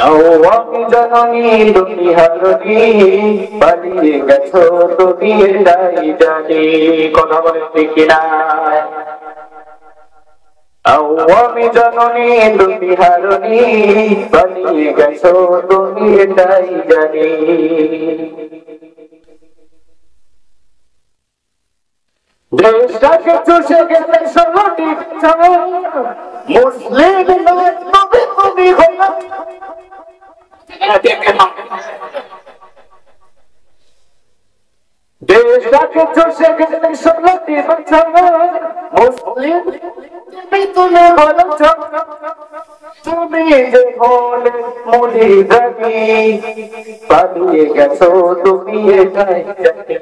আওয়ামী জননী তুমি হারনি, পালিয়ে গেছো তুমি এটাই জানি। কথা বলেন ঠিক কিনা? আওয়ামী জননী তুমি হারনি, পালিয়ে গেছো তুমি এটাই জানি। দেশটাকে চষে গেলে 16টি মুসলিম নয় তবে তুমি হইলা। দেশটাকে চষে গেলে 16টি মুসলিম তুমি বলেছ, তুমি যে হলে মোদি জানি, পালিয়ে গেছো তুমি এটাই জানি।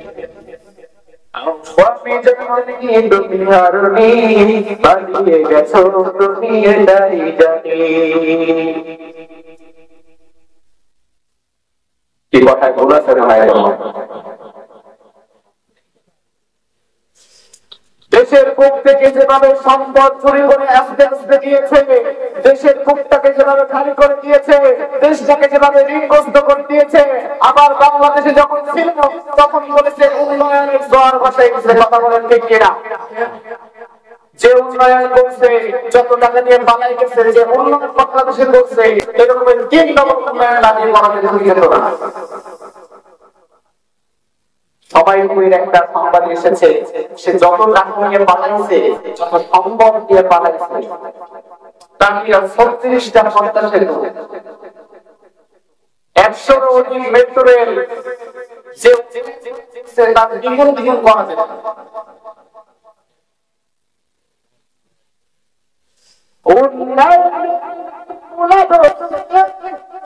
আওয়ামী জননী তুমি হারনি, পালিয়ে গেছো তুমি এটাই জানি। কি কথায় বলেছে না ভাই? দেশের বুক থেকে যেভাবে সম্পদ চুরি করে আস্তে আস্তে দিয়েছে, দেশের বুকটাকে যেভাবে খালি করে দিয়েছে, দেশটাকে যেভাবে ঋণগ্রস্ত করে দিয়েছে, আবার বাংলাদেশে যখন ছিল তখন বলেছে উন্নয়নের জোয়ার ভাসায় গেছে। কথা বলেন ঠিক কিনা? যে উন্নয়ন করছে, যত টাকা দিয়ে পালাই গেছে, যে উন্নয়ন বাংলাদেশে করছে, এরকম 3 নম্বর উন্নয়ন দাঁড়িয়ে বাংলাদেশে যেত না। সবাই একটা সংবাদ এসেছে, সে যত টাকা নিয়ে পালাইছে, যত সম্পদ দিয়ে পালাইছে, তার 36টা পদ্মা সেতু, 100-র অধিক মেট্রো রেল, যে তার দ্বিগুণ করা যেত।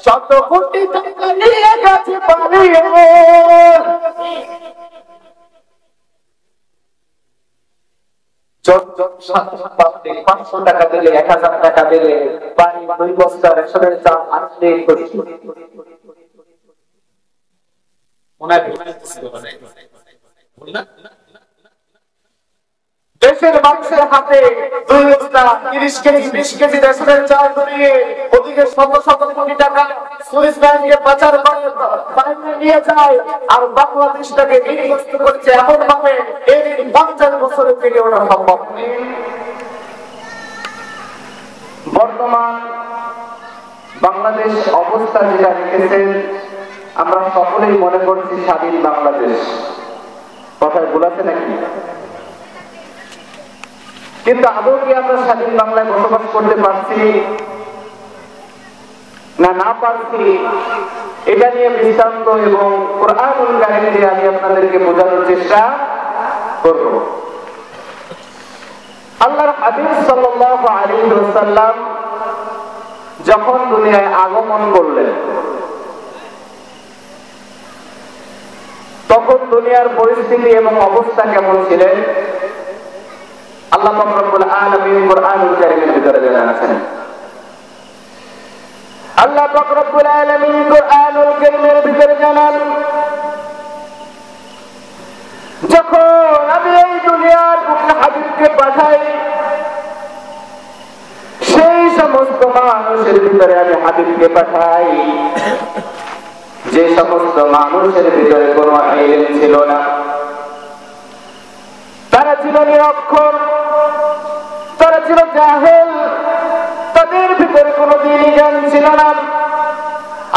শত কোটি টাকা নিয়ে গেছে পালিয়ে, 500 টাকা দিলে, 1000 টাকা দিলে পানি 2 বস্তা রেশনের চাল আসলে দেশের মানুষের হাতে 2 বস্তা 30 কেজি 20 কেজি রেশনের চাল ধরিয়ে ওদিকে শত শত কোটি টাকা সুইস ব্যাংকে পাচার করে বাইরে নিয়ে যায়, আর বাংলাদেশটাকে ঋণগ্রস্ত করেছে এমন ভাবে এই 50 বছরের থেকে ওটা সম্ভব নেই। বর্তমান বাংলাদেশ অবস্থা যেটা রেখেছেন, আমরা সকলেই মনে করছি স্বাধীন বাংলাদেশ। কথায় বলেছে নাকি? কিন্তু আদৌ কি আমরা স্বাধীন বাংলায় বসবাস করতে পারছি না পারছি, এটা নিয়ে দৃষ্টান্ত এবং কোরআনুল কারীম দিয়ে আমি আপনাদেরকে বোঝানোর চেষ্টা করব। আল্লাহর হাবিব সাল্লাল্লাহু আলাইহি ওয়াসাল্লাম যখন দুনিয়ায় আগমন করলেন, তখন দুনিয়ার পরিস্থিতি এবং অবস্থা কেমন ছিলেন আল্লাহ পাক রব্বুল আলামিন কোরআনুল কারীমের ভিতরে জানাচ্ছেন। আল্লাহ পাক রব্বুল আলামিন কোরআনুল কারীমের ভিতরে জানান, যখন আমি এই দুনিয়ার বুকে হাবিবকে পাঠাই, সেই সমস্ত মানুষের ভিতরে আমি হাবিবকে পাঠাই যে সমস্ত মানুষের ভিতরে কোনো ইলম ছিল না, তারা ছিল নিরক্ষর, তারা ছিল জাহেল, তাদের ভিতরে কোনো দ্বীনি জ্ঞান ছিল না।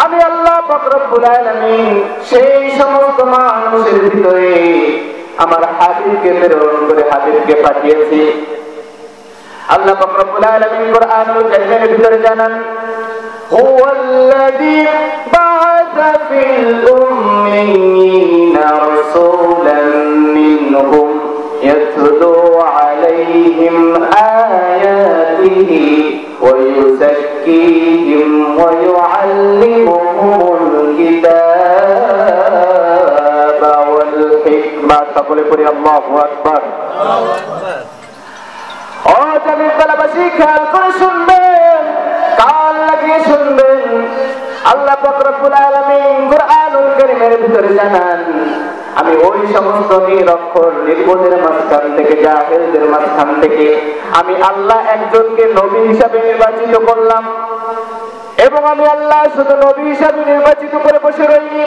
আমি আল্লাহ পাক রব্বুল আলামিন সেই সমস্ত মানুষের ভিতরে আমার হাবিবকে প্রেরণ করে হাবিবকে পাঠিয়েছি। আল্লাহ পাক রব্বুল আলামিন কোরআনুল কারীমের ভিতরে জানান, হুয়াল্লাযী বা'আসা ফিল উম্মিয়িনা রাসূলান মিনহুম ইয়াতলু আলাইহিম আয়াতিহি ওয়া ইউযাক্কিহিম ওয়া ইউআল্লিমুহুমুল কিতাবা ওয়াল হিকমা। সকলে পড়ি আল্লাহু আকবার। ও জামিল তালাবাসী, খেয়াল করে শুনবেন, কান লাগিয়ে শুনবেন। আল্লাহ পাক রব্বুল আলামিন কোরআনুল কারীমের ভিতরে জানান, আমি ওই সমস্ত নিরক্ষর নির্বোধের মাঝখান থেকে, জাহেলদের মাঝখান থেকে আমি আল্লাহ একজনকে নবী হিসাবে নির্বাচিত করলাম। এবং আমি আল্লাহ শুধু নবী হিসাবে নির্বাচিত করে বসে রইনি,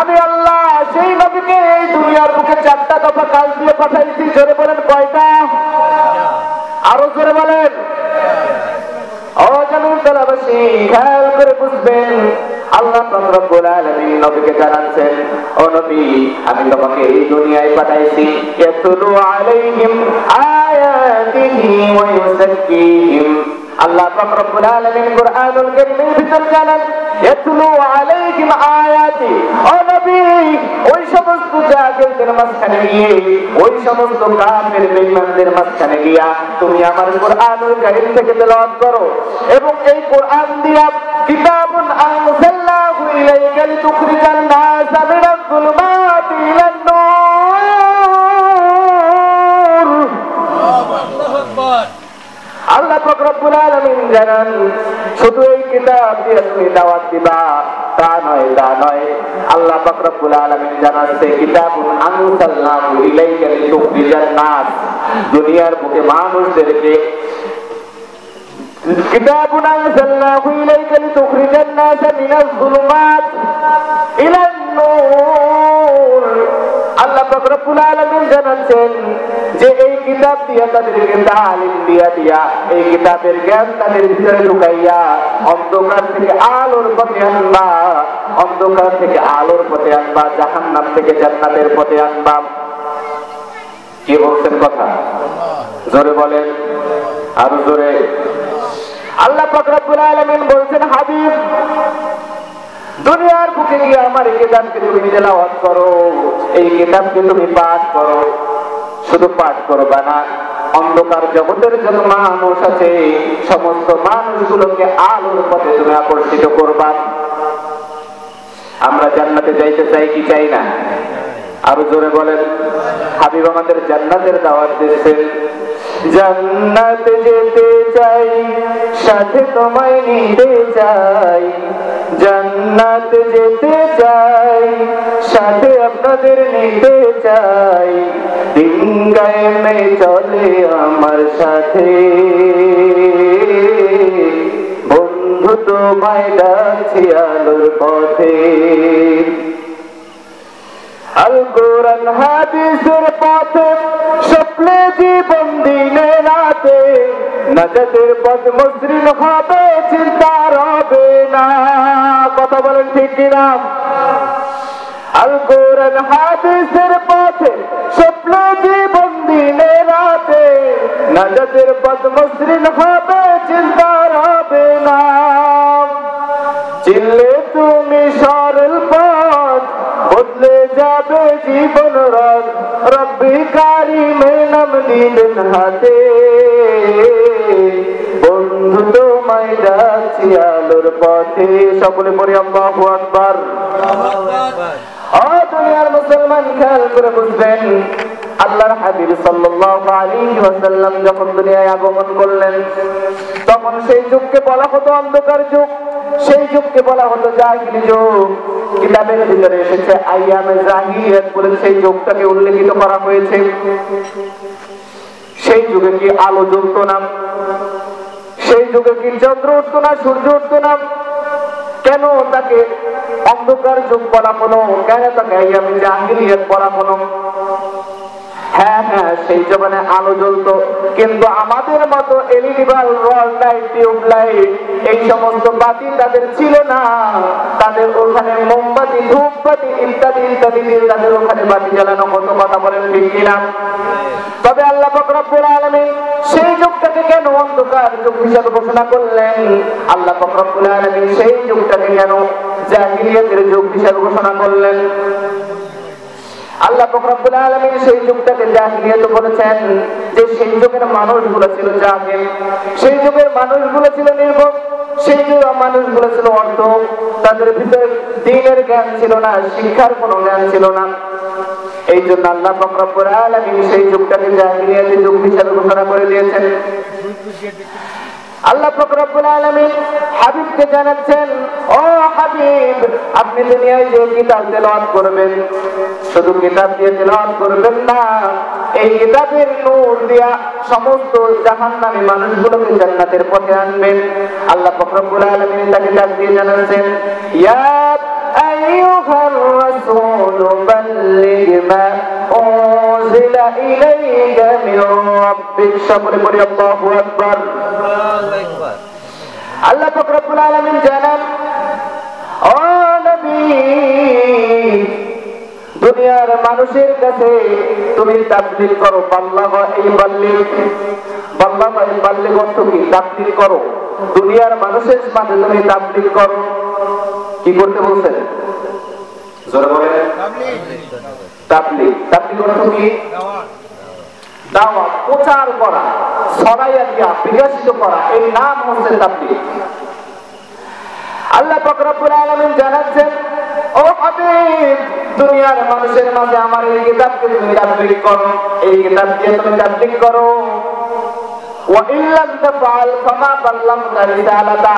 আমি আল্লাহ সেই নবীকে এই দুনিয়ার বুকে 4টা দফা কাজ দিয়ে পাঠাইছি। জোরে বলেন কয়টা? আরো জোরে বলেন। খেয়াল করে বুঝবেন, আল্লাহ রাব্বুল আলামিন নবীকে জানাচ্ছেন, ও নবী আমি তোমাকে এই দুনিয়ায় পাঠাইছি ইয়াতলু আলাইহিম আয়াতিহি ওয়া ইউযাক্কিহিম। আল্লাহ রাব্বুল আলামিন কুরআনুল কারীমের ভিতর জানান ইয়াতলু আলাইহিম আয়াতি, ও নবী ওই সমস্ত জাহেলদের মাঝখানে গিয়ে, ওই সমস্ত কাফের বেঈমানদের মাঝখানে গিয়া তুমি আমার কুরআনুল কারীম থেকে তেলাওয়াত করো এবং এই কোরআন দিয়া কিতাবুন আনজালনাহু ইলাইকা লিতুখরিজান নাসা মিনাজ যুলুমাতি ইলান নূর। আল্লাহু আকবার। আল্লাহ পাক রব্বুল আলামিন জানান শুধু এই কিতাব দিয়ে তুমি দাওয়াত দিবা তা নয়, তা নয়। আল্লাহ পাক রব্বুল আলামিন জানাচ্ছে কিতাবুন আনজালনাহু ইলাইকা লিতুখরিজান নাস, দুনিয়ার বুকে মানুষদেরকে কিতাবুন আনজালনাহু ইলাইকা লিতুখরিজান নাস মিনাজ যুলুমাত ইলান নূর। আল্লাহ পাক রব্বুল আলামিন জানাচ্ছেন যে এই কিতাব দিয়া তাদেরকে তালিম দিয়া এই কিতাবের জ্ঞান তাদের ভিতরে ঢুকাইয়া অন্ধকার থেকে আলোর পথে আনবা, অন্ধকার থেকে আলোর পথে আনবা, জাহান্নাম থেকে জান্নাতের পথে আনবা। কি বলছেন কথা? জোরে বলেন, আরো জোরে। আল্লাহ পাক রব্বুল আলামিন বলছেন হাবিব দুনিয়ার বুকে গিয়ে আমার এই কিতাবকে তুমি তেলাওয়াত করো, এই কিতাবকে তুমি পাঠ করো। শুধু পাঠ করবা না, অন্ধকার জগতের যত মানুষ আছে সমস্ত মানুষগুলোকে আলোর পথে তুমি আকর্ষিত করবা। আমরা জান্নাতে যাইতে চাই কি চাই না? আরো জোরে বলেন। হাবিব আমাদের জান্নাতের দাওয়াত দিচ্ছেন, জান্নাতে যেতে চাই সাথে তোমায় নিতে চাই, জান্নাতে যেতে চাই সাথে আপনাদের নিতে চাই, দিন কায়েমে চলে আমার সাথে, বন্ধু তোমায় ডাকছি আলোর পথে। আল কোরআন হাদিসের পথে স্বপ্নে জীবন দিনে রাতে, নাজাতের পথ মসৃণ হবে চিন্তা রবে না। কথা বলেন ঠিক কিনা? আল কোরআন হাদিসের পথে স্বপ্নে জীবন দিনে রাতে, নাজাতের পথ মসৃণ হবে চিন্তা রবে না। চিনলে তুমি সরল পথ বদলে যাবে জীবন রথ, রব্বি কারিমে নাম নিবেন হাতে, বন্ধু তোমায় ডাকছি আলোর পথে। সকলে পড়ি আল্লাহু আকবার। ও দুনিয়ার মুসলমান খেয়াল করে বুঝবেন, আল্লাহর হাবিব সাল্লাল্লাহু আলাইহি ওয়াসাল্লাম যখন দুনিয়ায় আগমন করলেন তখন সেই যুগকে বলা হতো অন্ধকার যুগ, সেই যুগকে বলা হতো জাহিলি যুগ। কিতাবের ভিতরে এসেছে আইয়ামে জাহিলিয়াত বলে সেই যুগটাকে উল্লেখিত করা হয়েছে। সেই যুগে কি আলো জ্বলতো না, সেই যুগে কি চন্দ্র উঠতো না, সূর্য উঠতো না। কেন তাকে অন্ধকার যুগ বলা হলো? কেন তাকে আইয়ামে জাহিলিয়াত বলা হলো? হ্যাঁ হ্যাঁ, সেই জমানে আলো জ্বলতো, কিন্তু আমাদের মতো LED bulb, rod light, tube light এই সমস্ত বাতি তাদের ছিল না। তাদের ওখানে মোমবাতি, ধূপবাতি ইত্যাদি ইত্যাদি দিয়ে তাদের ওখানে বাতি জ্বালানো হতো। কথা বলেন ঠিক কিনা? তবে আল্লাহ পাক রব্বুল আলামিন সেই যুগটাকে কেন অন্ধকার যুগ হিসেবে ঘোষণা করলেন? আল্লাহ পাক রব্বুল আলামিন সেই যুগটাকে কেন জাহিলিয়াতের যুগ হিসেবে ঘোষণা করলেন? আল্লাহ পাক রব্বুল আলামিন সেই যুগটাকে জাহিলিয়াত বলেছেন যে সেই যুগের মানুষগুলো ছিল জাহিল, সেই যুগের মানুষগুলো ছিল নির্ভর, সেই যুগের মানুষগুলো ছিল অর্থ, তাদের ভিতরে দ্বীনের জ্ঞান ছিল না, শিক্ষার কোনো জ্ঞান ছিল না। এই জন্য আল্লাহ পাক রব্বুল আলামিন সেই যুগটাকে জাহিলিয়াতের যুগ হিসেবে ঘোষণা করে দিয়েছেন। আল্লাহ পাক রব্বুল আলামিন হাবিবকে জানাচ্ছেন, ও হাবিব আপনি দুনিয়ায় যে কিতাব তেলাওয়াত করবেন শুধু কিতাব দিয়ে তেলাওয়াত করবেন না, এই কিতাবের নূর দিয়া সমস্ত জাহান্নামী মানুষগুলোকে জান্নাতের পথে আনবেন। আল্লাহ পাক রব্বুল আলামিন তাকে ডাক দিয়ে জানাচ্ছেন, ইয়া আইয়ুহার রাসূল বাল্লিগ মা উনজিলা ইলাইকা মির রাব্বিক। সকলে বলি আল্লাহু আকবার। আল্লাহ পাক রব্বুল আলামিন জানান, ও নবী, দুনিয়ার মানুষের কাছে তুমি তাবলীগ করো। বাল্লাগ এই বাল্লিগ, বাল্লাগ এই বাল্লিগ অর্থ কি? তাবলীগ করো। দুনিয়ার মানুষের মাঝে তুমি তাবলীগ করো। কি করতে বলছেন? জোরে বলেন। তাবলীগ। তাবলীগ অর্থ কি? দাওয়াত, প্রচার করা, ছড়াইয়া দিয়া বিকশিত করা, এই নাম হচ্ছে তাবলীগ। আল্লাহ পাক রব্বুল আলামিন জানাচ্ছেন, ও হাবিব, দুনিয়ার মানুষের মাঝে আমার এই কিতাবকে তুমি তাবলীগ করো। এই কিতাব দিয়ে তুমি তাবলীগ করো। ওয়া ইল্লাম তাফআল ফামা বাল্লাগতা রিসালাতা।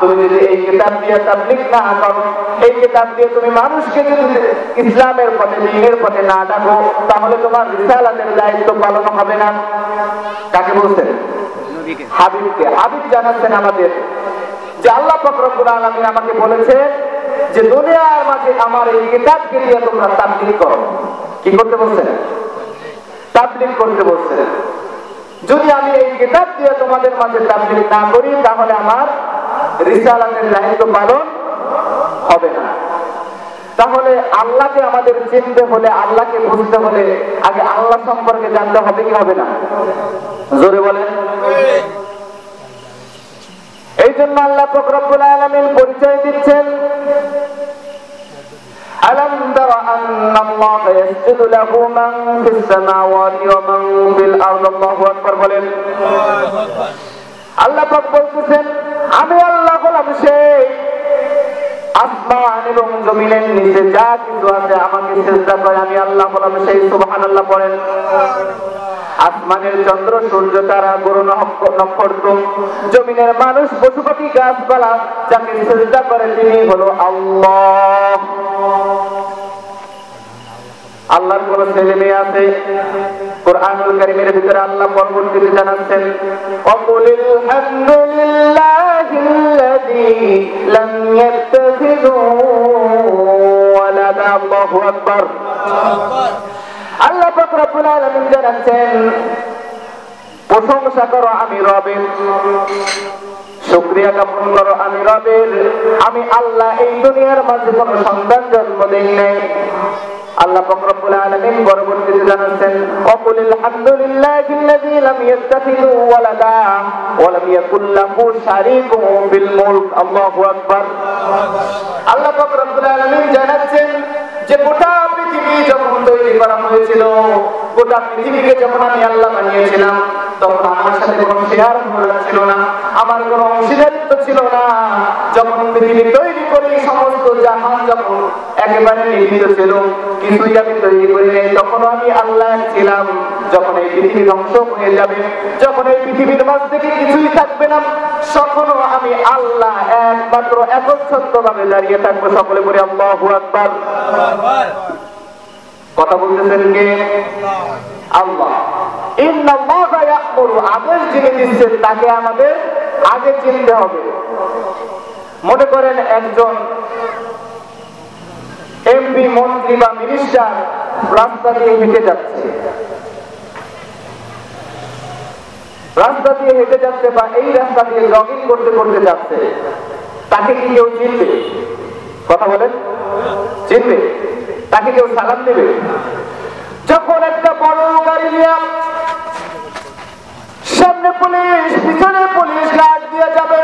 তুমি যদি এই কিতাব দিয়ে তাবলীগ না করো, এই কিতাব দিয়ে তুমি মানুষকে যদি ইসলামের পথে, দ্বীনের পথে না ডাকো, তাহলে তোমার রিসালাতের দায়িত্ব পালন হবে না। কাকে বলছেন? হাবিবকে। হাবিব জানাচ্ছেন আমাদের যে আল্লাহ পাক রব্বুল আলামিন আমাকে বলেছে যে দুনিয়ার মাঝে আমার এই কিতাবকে দিয়ে তোমরা তাবলীগ করো। কি করতে বলছেন? তাবলীগ করতে বলছেন। যদি আমি এই কিতাব দিয়ে তোমাদের মাঝে তাবলীগ না করি, তাহলে আমার রিসালাতের দায়িত্ব পালন হবে না। তাহলে আল্লাহকে আমাদের চিনতে হলে, আল্লাহকে বুঝতে হলে আগে আল্লাহ সম্পর্কে জানতে হবে কি হবে না? জোরে বলেন। এই জন্য আল্লাহ পাক রব্বুল আলামিন পরিচয় দিচ্ছেন, আলাম তারা আন্নাল্লাহ ইয়াসজুদু লাহু মান ফিস সামাওয়াতি ওয়া মান ফিল আরদি। আল্লাহু আকবার বলেন। আল্লাহ পাক বলতেছেন, আমি আল্লাহ হলাম সেই আসমান এবং জমিনের নিচে যা কিছু আছে আমাকে সিজদা করে। আমি আল্লাহ হলাম সেই। সুবহানাল্লাহ বলেন। আসমানের চন্দ্র, সূর্য, তারা, গ্রহ, নক্ষত্র, জমিনের মানুষ, পশুপাখি, গাছপালা যাকে সিজদা করে তিনি হলো আল্লাহ। আল্লাহর কোন ছেলে মেয়ে আছে? কুরআনুল কারীমের ভিতরে আল্লাহ পরবর্তীতে জানাচ্ছেন, ওয়াকুলিল হামদুলিল্লাহিল্লাযী লাম ইয়াত্তাখিযু ওয়ালাদা। আল্লাহু আকবার। আল্লাহ পাক রব্বুল আলামিন জানাচ্ছেন, প্রশংসা করো আমি রবের, শুকরিয়া জ্ঞাপন করো আমি রবের। আমি আল্লাহ এই দুনিয়ার মাঝে কোন সন্তান জন্ম দেই নাই। আল্লাহ পাক রব্বুল আলামিন পরবর্তীতে জানাচ্ছেন, ওয়াকুলিল হামদুলিল্লাহিল্লাযী লাম ইয়াত্তাখিযু ওয়ালাদা ওয়া লাম ইয়াকুল লাহু শারীকুন ফিল মুলক। আল্লাহু আকবার। আল্লাহ পাক রব্বুল আলামিন জানাচ্ছেন যে গোটা পৃথিবী যখন তৈরি করা হয়েছিল, গোটা পৃথিবীকে যখন আমি আল্লাহ বানিয়েছিলাম, তখন আমার সাথে কোনো শেয়ার ছিল না, আমার কোনো অংশীদারিত্ব ছিল না। যখন পৃথিবী তৈরি করি, সমস্ত জাহান যখন একেবারে নির্মিত ছিল, কিছুই আমি তৈরি করি নাই, তখনও আমি আল্লাহ ছিলাম। যখন এই পৃথিবী ধ্বংস হয়ে যাবে, যখন এই পৃথিবীর মাঝ থেকে কিছুই থাকবে না, তখনও আমি আল্লাহ একমাত্র একচ্ছত্রভাবে দাঁড়িয়ে থাকবো। সকলে বলি আল্লাহু আকবার। কথা বলতেছেন কে? আল্লাহ। ইন্নাল্লাহা ইয়া'মুরু, আদেশ যিনি দিচ্ছেন তাকে আমাদের আগে চিনতে হবে। মনে করেন একজন এমপি, মন্ত্রী বা মিনিস্টার রাস্তা দিয়ে হেঁটে যাচ্ছে, রাস্তা দিয়ে হেঁটে যাচ্ছে বা এই রাস্তা দিয়ে জগিং করতে করতে যাচ্ছে, তাকে কি কেউ চিনবে? কথা বলেন, চিনবে? তাকে কেউ সালাম দেবে? যখন একটা বড় গাড়ি নিয়ে সামনে পুলিশ, পিছনে পুলিশ গার্ড দিয়ে যাবে,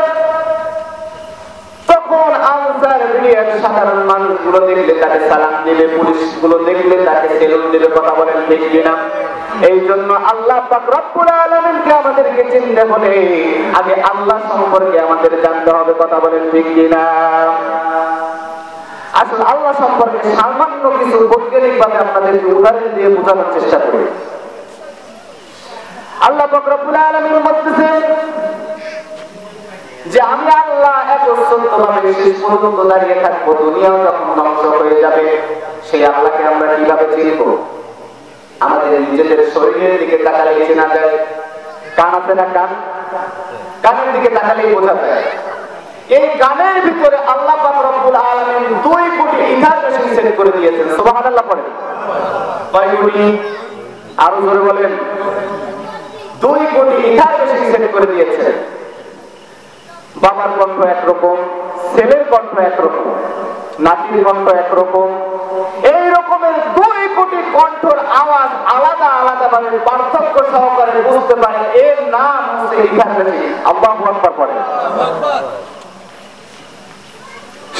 তখন আনসার মিলিয়ে সাধারণ মানুষগুলো দেখলে তাকে সালাম দেবে, পুলিশগুলো দেখলে তাকে সেলুট দেবে। কথা বলেন ঠিক কিনা? এই জন্য আল্লাহ পাক রব্বুল আলামিনকে আমাদেরকে চিনতে হলে আগে আল্লাহ সম্পর্কে আমাদের জানতে হবে। কথা বলেন ঠিক কিনা? আসলে আল্লাহ সম্পর্কে সামান্য কিছু বৈজ্ঞানিক ভাবে আপনাদেরকে উদাহরণ দিয়ে বোঝানোর চেষ্টা করি। আল্লাহ পাক রব্বুল আলামিন বলতেছেন যে আমি আল্লাহ একচ্ছত্রভাবে শেষ পর্যন্ত দাঁড়িয়ে থাকবো। দুনিয়াও যখন ধ্বংস হয়ে যাবে, সেই আল্লাহকে আমরা কিভাবে চিনব? আমাদের নিজেদের শরীরের দিকে তাকালে চেনা যায়। কান আছে না? কান, কানের দিকে তাকালেই বোঝা যায়। এই গানের ভিতরে আল্লাহ পাক রব্বুল আলামিন 2 কোটি ইথার মেশিন সেট করে দিয়েছেন। সুবহানাল্লাহ পড়েন। কয় কোটি? আরো জোরে বলেন। 2 কোটি ইথার মেশিন সেট করে দিয়েছেন। বাবার কণ্ঠ একরকম, ছেলের কণ্ঠ একরকম, নাতির কণ্ঠ একরকম। এই রকমের 2 কোটি কণ্ঠর আওয়াজ আলাদা আলাদা ভাবে পার্থক্য সহকারে বুঝতে পারে। এর নাম হচ্ছে ইথার মেশিন। আল্লাহু আকবার পড়েন।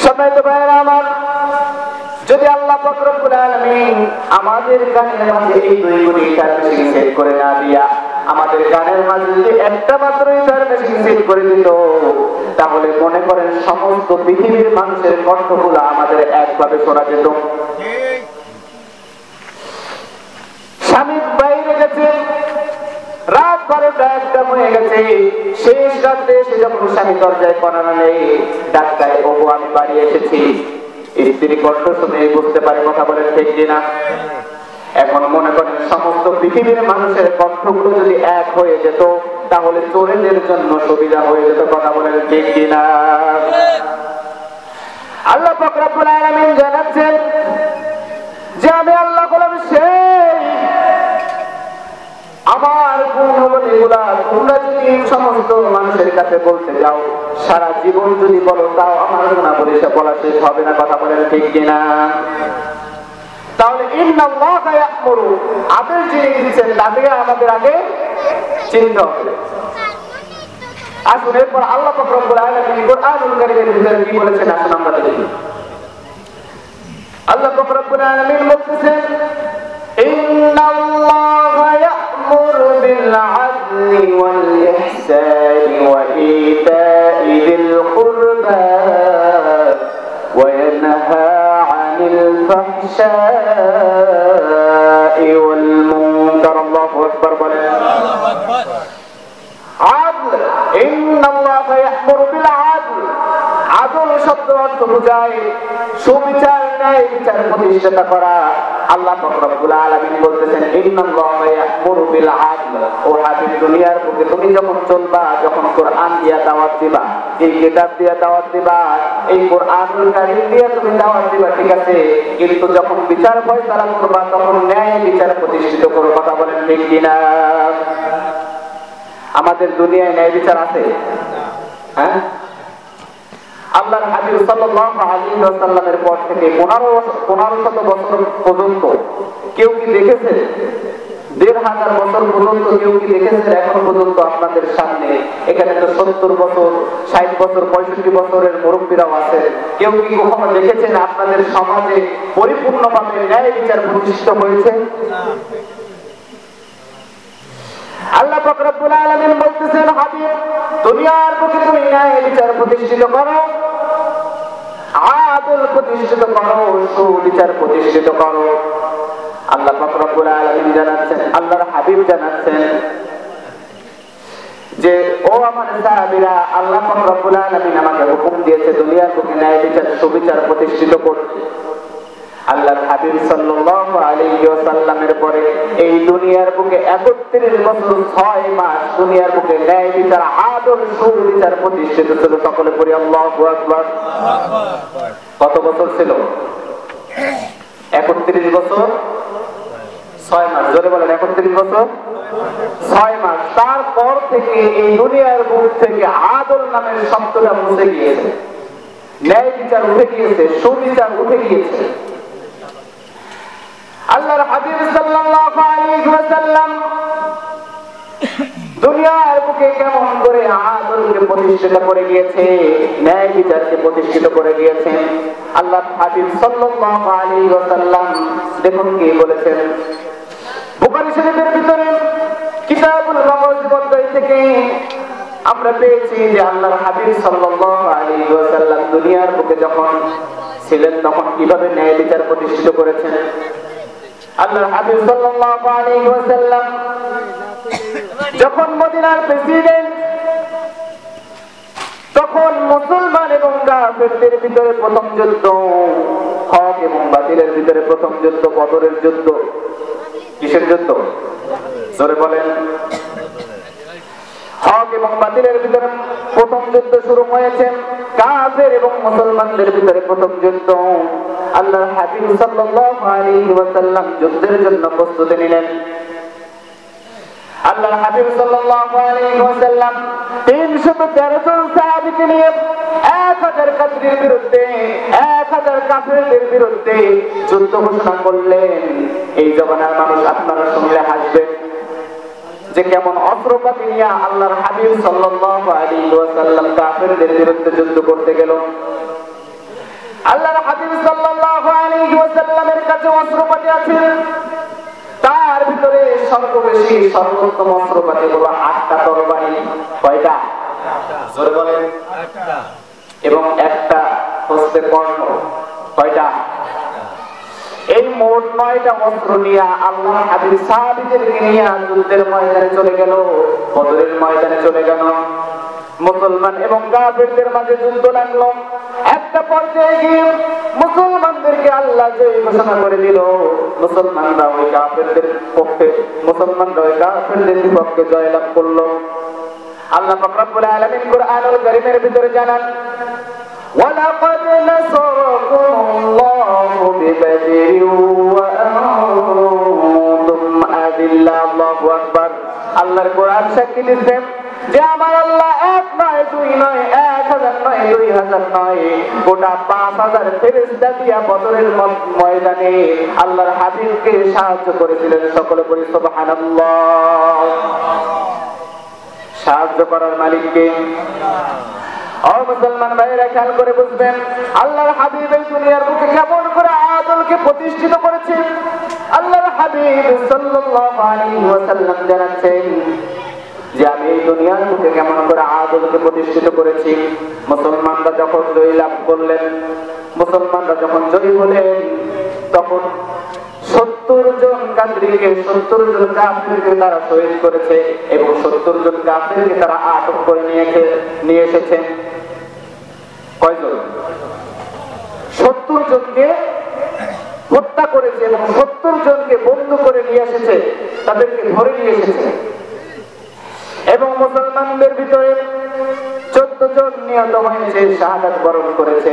সম্মানিত ভাইরা আমার, যদি আল্লাহ পাক রব্বুল আলামিন আমাদের কানের মাঝে এই 2 কোটি ইথার মেশিন সেট করে না দিয়া আমাদের গানের মাঝে যদি একটা মাত্র ইথার মেশিন সেট করে দিত, তাহলে মনে করেন সমস্ত পৃথিবীর মানুষের কণ্ঠগুলো আমাদের একভাবে শোনা যেত। স্বামী বাইরে গেছে, রাত 12টা হয়ে গেছে, শেষ রাত্রে এসে যখন স্বামী দরজায় করানো নেই, ডাক্তার ওগো আমি বাড়ি এসেছি, স্ত্রী কণ্ঠ শুনে বুঝতে পারে। কথা বলেন ঠিক কিনা? এখন মনে করেন সমস্ত পৃথিবীর মানুষের কণ্ঠগুলো যদি এক হয়ে যেত, তাহলে চোরেদের জন্য সুবিধা হয়ে যেত। কথা বলেন ঠিক কিনা? আল্লাহ পাক রব্বুল আলামিন জানাচ্ছেন যে আমি আল্লাহ বললাম সেই আমার গুণগুলা তোমরা যদি সমস্ত মানুষের কাছে বলতে যাও, সারা জীবন যদি বলো, তাও আমার গুণাবলী বলা শেষ হবে না। কথা বলেন ঠিক কিনা? তাহলে ইন্নাল্লাহা ইয়া'মুরু, আদেশ যিনি দিয়েছেন তাকে আমাদের আগে চিনতে হবে। আসুন এরপর আল্লাহ পাক রব্বুল আলামিন কুরআনুল কারীমের ভিতরে কি বলেছেন আসুন আমরা দেখি। আল্লাহ পাক রব্বুল আলামিন বলতেছেন ইন্নাল্লাহা ইয়া'মুরু বিল আদলি ওয়াল ইহসানি ওয়া ইতা'i যিল কুরবা ওয়া ইয়ানহা আনিল ফাহশা'i ওয়াল মুনকার। আল্লাহু আকবার বলেন। আদল, ইন্নাল্লাহা ইয়া'মুরু বিল আদল। আদল শব্দের অর্থ বোঝায় সুবিচার, ন্যায় বিচার প্রতিষ্ঠা করা। আল্লাহ পাক রব্বুল আলামিন বলতেছেন ইন্নাল্লাহা ইয়া'মুরু বিল আদল। ও হাবিব, দুনিয়ার বুকে তুমি যখন চলবা, যখন কোরআন দিয়া দাওয়াত দিবা, এই কিতাব দিয়া দাওয়াত দিবা, এই কোরআনুল কারীম দিয়া তুমি দাওয়াত দিবা, ঠিক আছে, কিন্তু যখন বিচার ফয়সালা করবা তখন ন্যায় বিচার প্রতিষ্ঠিত করো। কথা বলেন ঠিক কিনা? আমাদের দুনিয়ায় ন্যায় বিচার আছে? হ্যাঁ, আল্লাহর হাবিব সাল্লাল্লাহু আলাইহি ওয়াসাল্লামের পর থেকে 1500 বছর পর্যন্ত কেউ কি দেখেছে? 1500 বছর পর্যন্ত কেউ কি দেখেছে? এখন পর্যন্ত আপনাদের সামনে এখানে তো 70 বছর, 60 বছর, 65 বছরের মুরব্বীরাও আছে। কেউ কি কখনো দেখেছেন আপনাদের সমাজে পরিপূর্ণভাবে ন্যায় বিচার প্রতিষ্ঠিত হয়েছে? আল্লাহ পাক রব্বুল আলামিন বলতেছেন হাবিব, দুনিয়ার বুকে তুমি ন্যায় বিচার প্রতিষ্ঠিত করো, আদল প্রতিষ্ঠিত করো, সুবিচার প্রতিষ্ঠিত করো। আল্লাহ পাক রব্বুল আলামিন জানাচ্ছেন, আল্লাহর হাবিব জানাচ্ছেন যে ও আমার সাহাবীরা, আল্লাহ পাক রব্বুল আলামিন আমাকে হুকুম দিয়েছে দুনিয়ার বুকে ন্যায় বিচার সুবিচার প্রতিষ্ঠিত করতে। আল্লাহর হাবিব সাল্লাল্লাহু আলাইহি ওয়াসাল্লামের পরে এই দুনিয়ার বুকে 31 বছর 6 মাস দুনিয়ার বুকে ন্যায় বিচার, আদল, সুবিচার প্রতিষ্ঠিত ছিল। সকলে পড়ি আল্লাহু আকবার। কত বছর ছিল? 31 বছর 6 মাস। জোরে বলেন, 31 বছর 6 মাস। তারপর থেকে এই দুনিয়ার বুক থেকে আদল নামের শব্দটা মুছে গিয়েছে, ন্যায় বিচার উঠে গিয়েছে, সুবিচার উঠে গিয়েছে। আল্লাহর হাবিব সাল্লাল্লাহু আলাইহি ওয়াসাল্লাম দুনিয়ার বুকে কেমন করে আদলকে প্রতিষ্ঠিত করে গিয়েছে, ন্যায় বিচারকে প্রতিষ্ঠিত করে গিয়েছেন। আল্লাহর হাবিব সাল্লাল্লাহু আলাইহি ওয়াসাল্লাম দেখুন কি বলেছেন। বুখারী শরীফের ভিতরে কিতাবুল মাওয়াজিব অধ্যায় থেকে আমরা পেয়েছি যে আল্লাহর হাবিব সাল্লাল্লাহু আলাইহি ওয়াসাল্লাম দুনিয়ার বুকে যখন ছিলেন তখন কিভাবে ন্যায় বিচার প্রতিষ্ঠিত করেছেন। আল্লাহর হাবিব সাল্লাল্লাহু আলাইহি ওয়াসাল্লাম যখন মদিনার প্রেসিডেন্ট, তখন মুসলমান এবং কাফেরদের ভিতরে প্রথম যুদ্ধ, হক এবং বাতিলের ভিতরে প্রথম যুদ্ধ, বদরের যুদ্ধ। কিসের যুদ্ধ? জোরে বলেন। হক এবং বাতিলের ভিতরে প্রথম যুদ্ধ শুরু হয়েছে, কাফের এবং মুসলমানদের ভিতরে প্রথম যুদ্ধ। আল্লাহর হাবিব সাল্লাল্লাহু আলাইহি ওয়াসাল্লাম যুদ্ধের জন্য প্রস্তুতি নিলেন। আল্লাহর হাবিব সাল্লাল্লাহু আলাইহি ওয়াসাল্লাম 313 জন সাহাবীকে নিয়ে 1000 কাফিরের বিরুদ্ধে 1000 কাফিরদের বিরুদ্ধে যুদ্ধ ঘোষণা করলেন। এই জমানার মানুষ আপনারা শুনলে হাসবেন যে কেমন অস্ত্রপাতি নিয়ে আল্লাহর হাবিব সাল্লাল্লাহু আলাইহি ওয়াসাল্লাম কাফিরদের বিরুদ্ধে যুদ্ধ করতে গেল। আল্লাহর হাবিব সাল্লাল্লাহু আলাইহি ওয়াসাল্লামের কাছে অস্ত্রপাতি আছে, তার ভিতরে সর্ববেশি সর্বোত্তম অস্ত্রপাতি হলো 8টা তরবারি। কয়টা? জোরে বলেন। 8টা। এবং একটা হস্তে কর্ণ। কয়টা? এই মোট 9টা অস্ত্র নিয়ে আল্লাহর হাবিব সাহাবীদেরকে নিয়ে যুদ্ধের ময়দানে চলে গেল, বদরের ময়দানে চলে গেল। মুসলমান এবং কাফেরদের মাঝে যুদ্ধ লাগলো। একটা পর্যায়ে গিয়ে মুসলমানদেরকে আল্লাহ জয় ঘোষণা করে দিল। মুসলমানরা ওই কাফেরদের বিপক্ষে জয়লাভ করলো। আল্লাহ পাক রব্বুল আলামিন কুরআনুল কারীমের ভিতরে জানান, ওয়ালাকাদ নাসারাকুমুল্লাহু বিবাদরিন ওয়া আনতুম আযিল্লা। আল্লাহু আকবার। আল্লাহর কোরআন সাক্ষী দিচ্ছে যে আমার আল্লাহ এক নয়, দুই নয়, 1000 নয়, 2000 নয়, গোটা 5000 ফেরেশতা দিয়া বদরের ময়দানে আল্লাহর হাবিবকে সাহায্য করেছিলেন। সকলে বলি সুবহানাল্লাহ। সাহায্য করার মালিক কে? ও মুসলমান ভাইরা, খেয়াল করে বুঝবেন আল্লাহর হাবিব এই দুনিয়ার বুকে কেমন করে আদলকে প্রতিষ্ঠিত করেছেন। আল্লাহর হাবিব সাল্লাল্লাহু আলাইহি ওয়াসাল্লাম জানাচ্ছেন যে আমি এই দুনিয়ার বুকে কেমন করে আদলকে প্রতিষ্ঠিত করেছি। মুসলমানরা যখন জয় লাভ করলেন, মুসলমানরা যখন জয়ী হলেন, তখন 70 জন কাফিরকে 70 জন কাফিরকে তারা শহীদ করেছে এবং 70 জন কাফিরকে তারা আটক করে নিয়ে এসেছে। কয়জন? 70 জনকে হত্যা করেছে এবং 70 জনকে বন্দী করে নিয়ে এসেছে, তাদেরকে ধরে নিয়ে এসেছে। এবং মুসলমানদের ভিতরে 14 জন নিহত হয়েছে, শাহাদাত বরণ করেছে।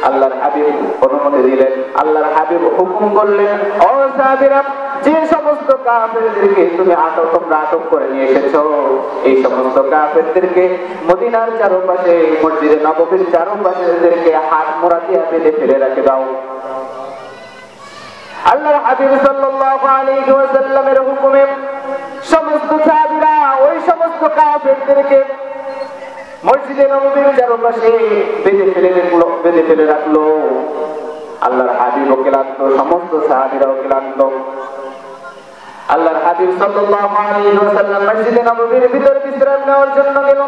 আল্লাহর হাবিব অনুমতি দিলেন, আল্লাহর হাবিব হুকুম করলেন, ও সাহাবীরা, যে সমস্ত কাফেরদেরকে তোমরা আটক করে নিয়ে এসেছো, এই সমস্ত কাফেরদেরকে মদিনার চারপাশে, মসজিদে নববীর চারপাশে এদেরকে হাত মোড়া দিয়ে বেঁধে ফেলে রেখে দাও। আল্লাহর হাবিব সাল্লাল্লাহু আলাইহি ওয়াসাল্লামের হুকুমে সমস্ত সাহাবীরা ওই সমস্ত কাফেরদেরকে মসজিদে নববীর চারপাশে বেঁধে ফেলে রাখলো। আল্লাহর হাবিব ক্লান্ত, সমস্ত সাহাবীরাও ক্লান্ত। আল্লাহর হাবিব সাল্লাল্লাহু আলাইহি ওয়াসাল্লাম মসজিদে নববীর ভিতরে বিশ্রাম নেওয়ার জন্য গেল।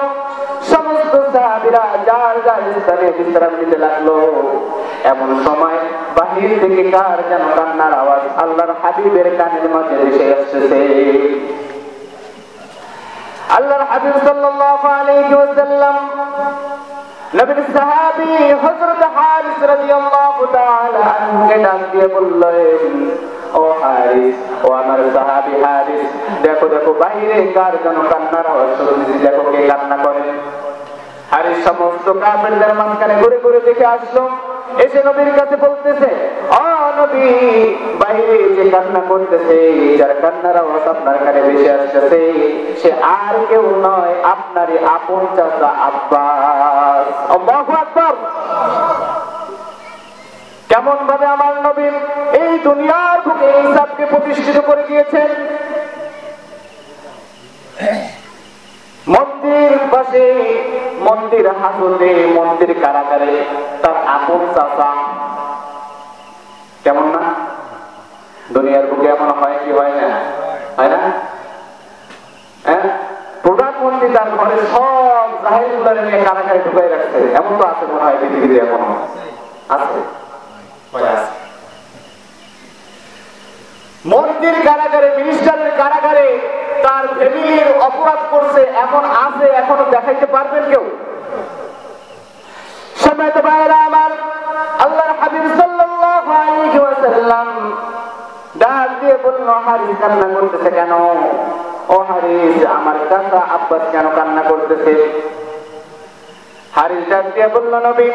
সমস্ত সাহাবীরা যার যার স্থানে বিশ্রাম নিতে লাগলো। এমন সময় বাহির থেকে কার যেন কান্নার আওয়াজ আল্লাহর হাবিবের কানের মাঝে ভেসে আসতেছে। আল্লাহর হাবিব সাল্লাল্লাহু আলাইহি ওয়াসাল্লাম নবীর সাহাবী হযরত হারিস রাদিয়াল্লাহু তাআলা আনহুকে ডাক দিয়ে বললেন, ও হারিস, ও আমার সাহাবী হারিস, দেখো দেখো বাইরে কার যেন কান্নার আওয়াজ শুনছি, দেখো কে কান্না করে। হারিস সমস্ত কাফেরদের মাঝখানে ঘুরে ঘুরে দেখে আসলো, এসে নবীর কাছে বলতেছে, ও নবী, বাইরে যে কান্না করতেছে, যার কান্নার আওয়াজ আপনার কানে ভেসে আসতেছে, সে আর কেউ নয়, আপনারই আপন চাচা আব্বাস। আল্লাহু আকবার। কেমন ভাবে আমার নবী এই দুনিয়ার বুকে ইনসাফকে প্রতিষ্ঠিত করে দিয়েছেন। মন্দির পাশে, মন্দির হাজতে, মন্দির কারাগারে তার আপন চাচা। কেমন না? দুনিয়ার বুকে এমন হয় কি হয় না? হয় না? হ্যাঁ, প্রধানমন্ত্রী তার ঘরে সব জাহিরুল্লাহরে নিয়ে কারাগারে ঢুকাই রাখছে, এমন তো আছে মনে হয় পৃথিবীতে, এমন আছে। মন্ত্রীর কারাগারে, মিনিস্টারের কারাগারে তার ফ্যামিলির অপরাধ করছে, এমন আছে, এখনো দেখাইতে পারবেন কেউ? সম্মানিত ভাইরা আমার, আল্লাহর হাবিব সাল্লাল্লাহু আলাইহি ওয়াসাল্লাম ডাক দিয়ে বলল, হারিস কান্না করতেছে কেন? ও হারিস, আমার চাচা আব্বাস কেন কান্না করতেছে? হারিস ডাক দিয়ে বলল, নবী,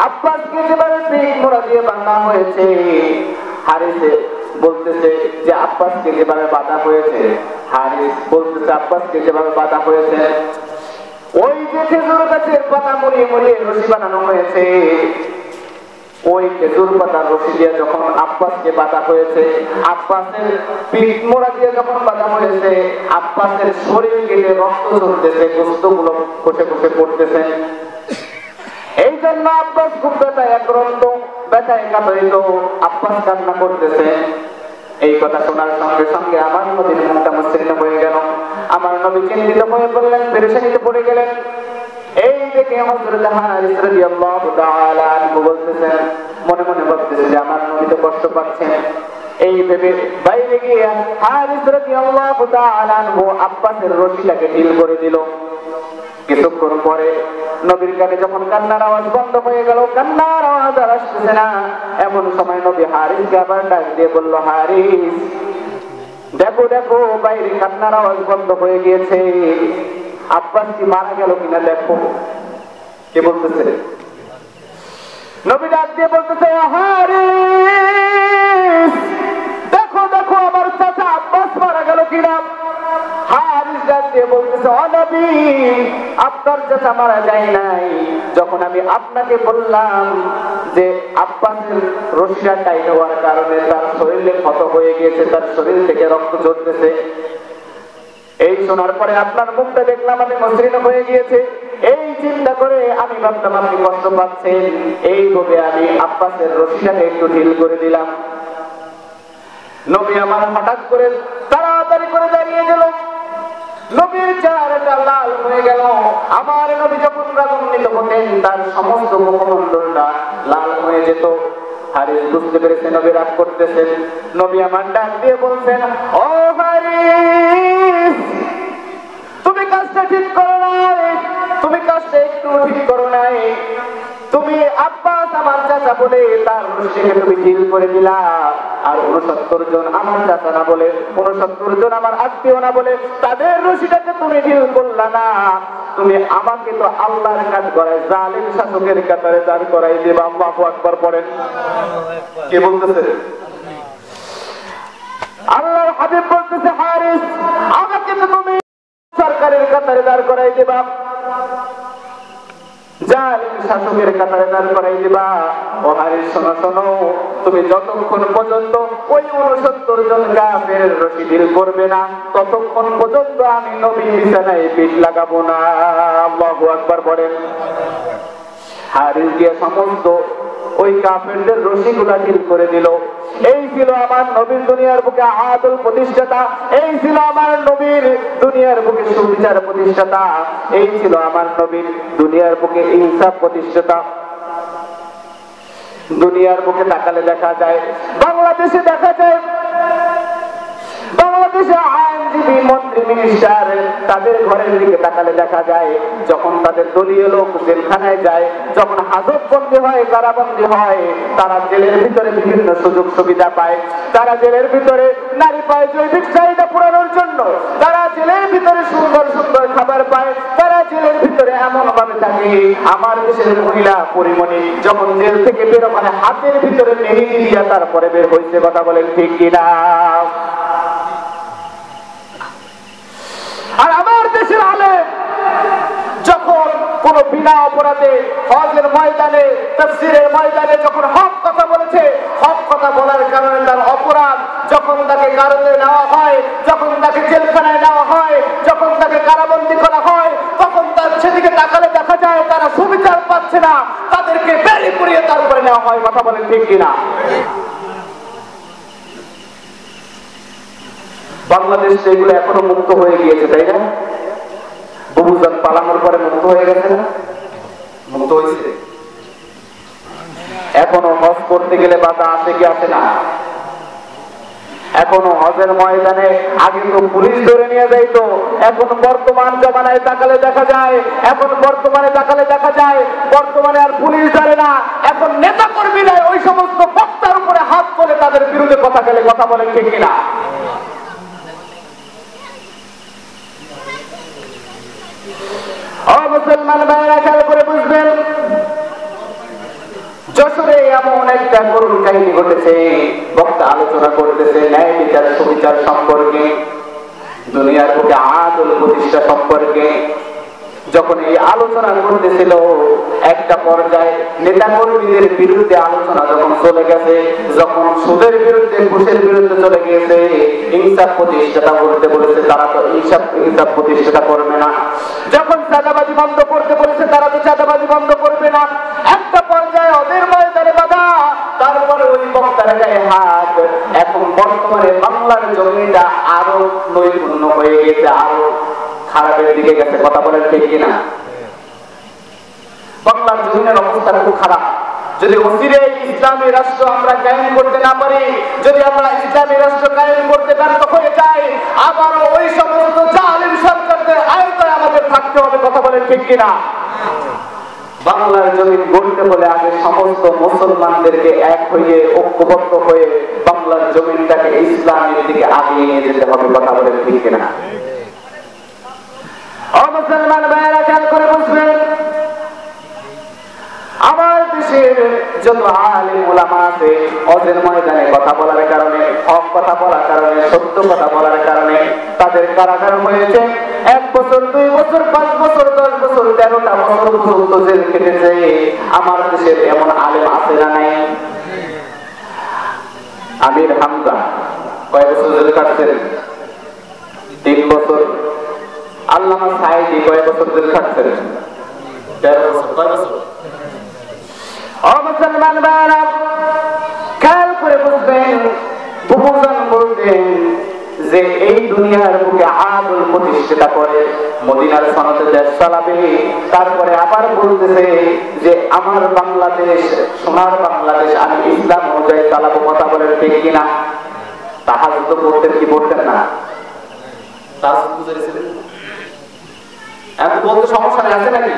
আব্বাসকে যেভাবে পিঠ মোড়া দিয়ে বাঁধা হয়েছে, হারিসে বলতেছে যে আব্বাসকে যেভাবে বাঁধা হয়েছে, হারিস বলতেছে আব্বাসকে যেভাবে বাঁধা হয়েছে, ওই যে খেজুর গাছের পাতা মুড়িয়ে মুড়িয়ে রশি বানানো হয়েছে, ওই খেজুর পাতার রশি দিয়ে যখন আব্বাসকে বাঁধা হয়েছে, আব্বাসের পিঠ মোড়া দিয়ে যখন বাঁধা হয়েছে, আব্বাসের শরীর কেটে রক্ত ঝরতেছে, গোস্তগুলো খসে খসে পড়তেছে। এই জন্য আব্বাস খুব ব্যথায় আক্রান্ত, ব্যথায় কাতরিত, আব্বাস কান্না করতেছে। এই কথা শোনার সঙ্গে সঙ্গে আমার নবীর মুখটা মসৃণ হয়ে গেল। আমার নবী চিন্তিত হয়ে পড়লেন, পেরেশানিতে পড়ে গেলেন। এই দেখে হযরত হারিস রাদিয়াল্লাহু তাআলা আনহু বলতেছেন, মনে মনে ভাবতেছে যে আমার নবী তো কষ্ট পাচ্ছেন। এই ভেবে বাইরে গিয়ে হারিস রাদিয়াল্লাহু তাআলা আনহু আব্বাসের রশিটাকে ঢিল করে দিল। কিছুক্ষণ পরে নবীর কানে যখন কান্নার আওয়াজ বন্ধ হয়ে গেল, কান্নার আওয়াজ আর আসতেছে না, এমন সময় নবী হারিসকে আবার ডাক দিয়ে বলল, হারিস, দেখো দেখো, বাইরে কান্নার আওয়াজ বন্ধ হয়ে গিয়েছে, আব্বাস কি মারা গেল কিনা দেখো। কে বলতেছে? নবী ডাক দিয়ে বলতেছে, হারিস, দেখো দেখো, আমার চাচা আব্বাস মারা গেল কিনা। হারিস ডাক দিয়ে বলতেছে, ও নবী, আপনার চাচা মারা যায় নাই। যখন আমি আপনাকে বললাম যে আব্বাসের রশিটা টাইট হওয়ার কারণে তার শরীরে ক্ষত হয়ে গিয়েছে, তার শরীর থেকে রক্ত ঝরতেছে, এই শোনার পরে আপনার মুখটা দেখলাম আমি মসৃণ হয়ে গিয়েছে, এই চিন্তা করে আমি ভাবলাম আপনি কষ্ট পাচ্ছেন, এইভাবে আমি আব্বাসের রশিটাকে একটু ঢিল করে দিলাম। নবী আমার হঠাৎ করে তাড়াতাড়ি করে দাঁড়িয়ে গেল, নবীর চেহারাটা লাল হয়ে গেল। আমার নবী যখন রাগান্বিত হতেন তার সমস্ত মুখমণ্ডলটা লাল হয়ে যেত। হারিস বুঝতে পেরেছে নবী রাগ করতেছেন। নবী আমার ডাক দিয়ে বলছেন, ও হারিস, তুমি কাজটা ঠিক করো নাই, তুমি কাজটা একটু ঠিক করো নাই। তুমি আব্বাস আমার চাচা বলে তার রশিকে তুমি ঢিল করে দিলা, আর 69 জন আমার চাচা না বলে, 69 জন আমার আত্মীয় না বলে তাদের রশিটাকে তুমি ঢিল করলা না। তুমি আমাকে তো আল্লাহর কাজ করায় জালিম শাসকের কাতারে দাঁড় করাই দেবা। আল্লাহু আকবার পড়েন। কে বলতেছে? আল্লাহর হাবিব বলতেছে, হারিস, আমাকে তো তুমি সরকারের কাতারে দাঁড় করাই দেবা, জালিম শাসকের কাতারে দাঁড় করাই দিবা। ও হারিস, শোনো শোনো, তুমি যতক্ষণ পর্যন্ত ওই 69 জন কাফেরের রশি ঢিল করবে না, ততক্ষণ পর্যন্ত আমি নবী বিছানায় পিঠ লাগাবো না। আল্লাহু আকবার বলেন। হারিস দিয়ে সমস্ত ওই কাফেরদের রশিগুলা ঢিল করে দিল। এই ছিল আমার নবীর দুনিয়ার বুকে আদল প্রতিষ্ঠাতা, এই ছিল আমার নবীর দুনিয়ার বুকে সুবিচার প্রতিষ্ঠাতা, এই ছিল আমার নবীর দুনিয়ার বুকে ইনসাফ প্রতিষ্ঠাতা। দুনিয়ার বুকে তাকালে দেখা যায়, বাংলাদেশে দেখা যায়, বাংলাদেশে আইনজীবী, মন্ত্রী, মিনিস্টার, তাদের ঘরের দিকে তাকালে দেখা যায়, যখন তাদের দলীয় লোক জেলখানায় যায়, যখন হাজতবন্দি হয়, কারাবন্দি হয়, তারা জেলের ভিতরে বিভিন্ন সুযোগ সুবিধা পায়, তারা জেলের ভিতরে নারী পায় জৈবিক চাহিদা পূরণের জন্য, তারা জেলের ভিতরে সুন্দর সুন্দর খাবার পায়, তারা জেলের ভিতরে এমন ভাবে থাকে। আমার দেশের মহিলা পরিমণি যখন জেল থেকে বের হয়, হাতের ভিতরে মেহেদি দিয়া তারপরে বের হয়েছে। কথা বলেন ঠিক কিনা? আর আমার দেশের আলেম যখন কোন বিনা অপরাধে হজের ময়দানে, তাফসীরের ময়দানে যখন হক কথা বলেছে, হক কথা বলার কারণে তার অপরাধ, যখন তাকে কারাগারে নেওয়া হয়, যখন তাকে জেলখানায় নেওয়া হয়, যখন তাকে কারাবন্দী করা হয়, তখন তার সেদিকে তাকালে দেখা যায় তারা সুবিচার পাচ্ছে না, তাদেরকে বেরি করিয়ে তারপরে নেওয়া হয়। কথা বলেন ঠিক কিনা? বাংলাদেশ এগুলো এখনো মুক্ত হয়ে গিয়েছে, তাই না? বহুজন পালানোর পরে মুক্ত হয়ে গেছে না? মুক্ত হয়েছে। এখনো হজ করতে গেলে বাধা আসে কি আসে না? এখনো হজের ময়দানে আগে তো পুলিশ ধরে নিয়ে যাইতো, এখন বর্তমান জমানায় তাকালে দেখা যায়, এখন বর্তমানে তাকালে দেখা যায় বর্তমানে আর পুলিশ ধরে না, এখন নেতা কর্মীরা ওই সমস্ত বক্তার উপরে হাত তুলে তাদের বিরুদ্ধে কথা গেলে। কথা বলেন ঠিক কিনা? মুসলমান ভাইরা খেয়াল করে বুঝবেন, যশোরে এমন একটা করুণ কাহিনী ঘটেছে। বক্তা আলোচনা করতেছে ন্যায় বিচার সুবিচার সম্পর্কে, দুনিয়ার বুকে আদল প্রতিষ্ঠা সম্পর্কে। যখন এই আলোচনা করতেছিল, একটা পর্যায়ে নেতা কর্মীদের বিরুদ্ধে আলোচনা যখন চলে গেছে, যখন সুদের বিরুদ্ধে ঘুষের বিরুদ্ধে চলে গিয়েছে, ইনসাফ প্রতিষ্ঠাতা বলতে বলেছে, তারা তো ইনসাফ প্রতিষ্ঠাতা করবে না। যখন চাঁদাবাজি বন্ধ করতে বলেছে, তারা তো চাঁদাবাজি বন্ধ করবে না। একটা পর্যায়ে ওদের ময়দানে বাধা, তারপরে ওই বক্তার গায়ে হাত। এখন বর্তমানে বাংলার জমিটা আরো নৈপুণ্য হয়ে গেছে, আরো খারাপের দিকে গেছে। কথা বলেন ঠিক কিনা? বাংলার জমিনের অবস্থা খুব খারাপ। যদি অচিরে ইসলামী রাষ্ট্র আমরা কায়েম করতে না পারি, যদি আমরা ইসলামী রাষ্ট্র কায়েম করতে ব্যর্থ হয়ে যাই, আবারও ওই সমস্ত জালিম সরকারদের আয়তায় আমাদের থাকতে হবে। কথা বলেন ঠিক কিনা? বাংলার জমিন গড়তে হলে আগে সমস্ত মুসলমানদেরকে এক হয়ে ঐক্যবদ্ধ হয়ে বাংলার জমিনটাকে ইসলামের দিকে আগিয়ে নিয়ে যেতে হবে। কথা বলেন ঠিক কিনা? মুসলমান ভাইয়েরা খেয়াল করে বুঝবেন, আমার দেশের যত আলেম ওলামা আছে, ওদের ময়দানে কথা বলার কারণে, হক কথা বলার কারণে, সত্য কথা বলার কারণে তাদের কারাগার হয়েছে। 1 বছর, 2 বছর, 5 বছর, 10 বছর, 13টা বছর পর্যন্ত জেল কেটেছে। আমার দেশের এমন আলেম আছে না নাই? আমির হামজা কয় বছর জেল কাটছেন? 3 বছর। আল্লামা সাঈদী কয় বছর জেল কাটছেন? 13 বছর। কয় বছর? মুসলমান ভাইরা খেয়াল করে বুঝবেন, বহুজন বলতেন যে এই দুনিয়ার বুকে আদল প্রতিষ্ঠা করে মদিনার সনদে দেশ চালাবে। তারপরে আবার বলতেছে যে আমার বাংলাদেশ, সোনার বাংলাদেশ, আমি ইসলাম অনুযায়ী চালাবো। কথা বলেন ঠিক কিনা? তাহাজ্জুদ পড়তেন কি পড়তেন না? তাহাজ্জুদ বুঝেছিলেন? এখন বলতে সমস্যা নেই, আছে নাকি?